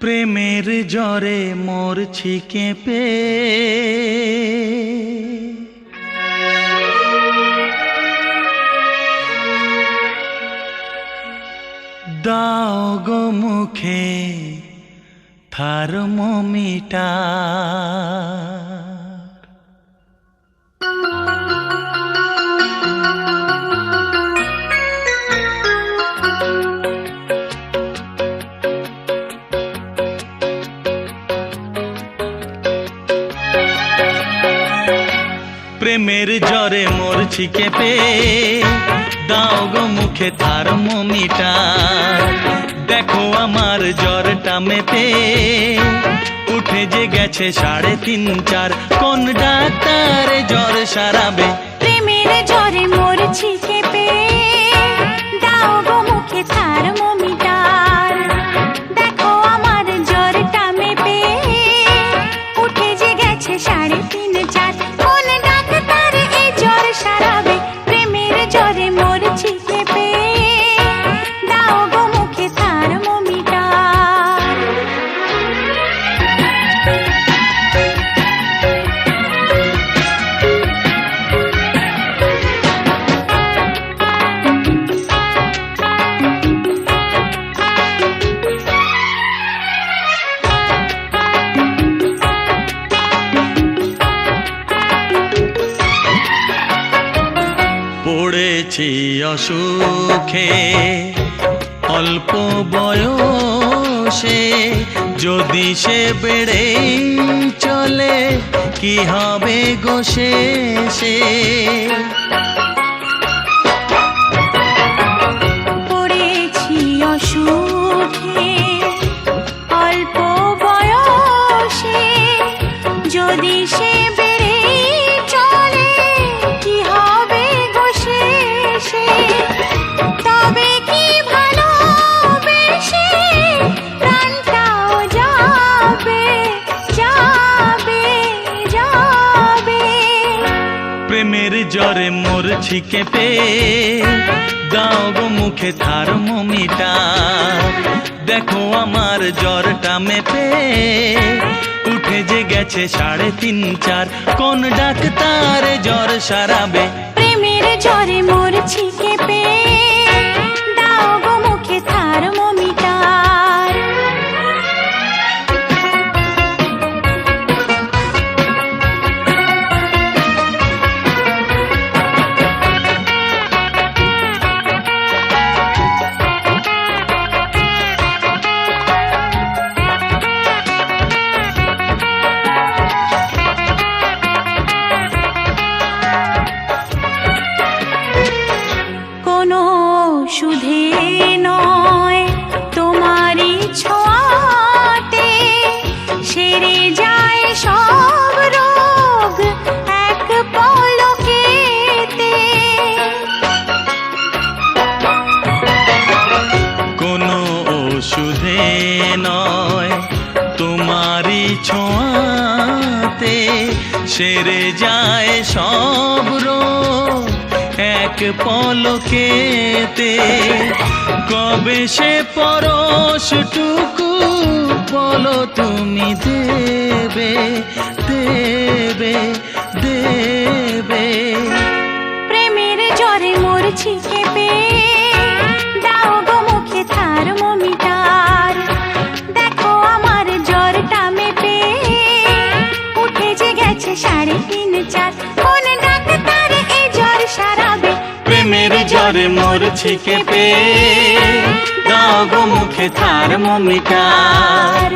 প্রেমের জ্বরে মরছি কেঁপে, দাও গো মুখে থার্মোমিটার। প্রেমের জ্বরে মরছি কেঁপে, দাও গো মুখে থার্মোমিটার। দেখো আমার জ্বরটা মেপে উঠে যে গেছে 3.5 4। কোন ডাক্তার জ্বর সারাবে? প্রেমের জ্বরে মরছি কেঁপে, দাও গো মুখে থার্মোমিটার। দেখো আমার জ্বরটা মেপে উঠে যে গেছে 3.5 4। কোন ডাক্তার এই জ্বর সারাবে? প্রেমের জ্বরে মরছি কেঁপে, দাও গো মুখে থার্মোমিটার। পড়েছি অসুখে অল্প বয়সে, যদি সে বেড়ে চলে কি হবে গো শেষে? পড়েছি অসুখে অল্প বয়সে, যদি সে বেড়ে চলে কি হবে গো শেষে? তবে কি ভালোবেসে প্রাণটাও যাবে যাবে যাবে। প্রেমের জ্বরে মরছি কেঁপে, দাও গো মুখে থার্মোমিটার। দেখো আমার জ্বরটা মেপে উঠে যে গেছে 3.5 4। কোন ডাক্তার জ্বর সারাবে? প্রেমের জ্বরে মরছি কেঁপে, দাও গো মুখে থার্মোমিটার। কোনো সুধে নয় তোমারই ছোঁয়াতে, সেরে যায় সব রোগ এক পলকেতে। কোনো ওষুধে নয় তোমারই ছোঁয়াতে, সেরে যায় সব রোগ এক পলকেতে। কবে সে পরশটুকু বলো তুমি দেবে দেবে দেবে? প্রেমের জ্বরে মরছি কেঁপে, দাও গো মুখে থার্মোমিটার। দেখো আমার জ্বরটা মেপে উঠে যে গেছে 3.5 4। কোন ডাক্তার এই জ্বর সারাবে? প্রেমের জ্বরে মরছি কেঁপে, দাও গো মুখে থার্মোমিটার।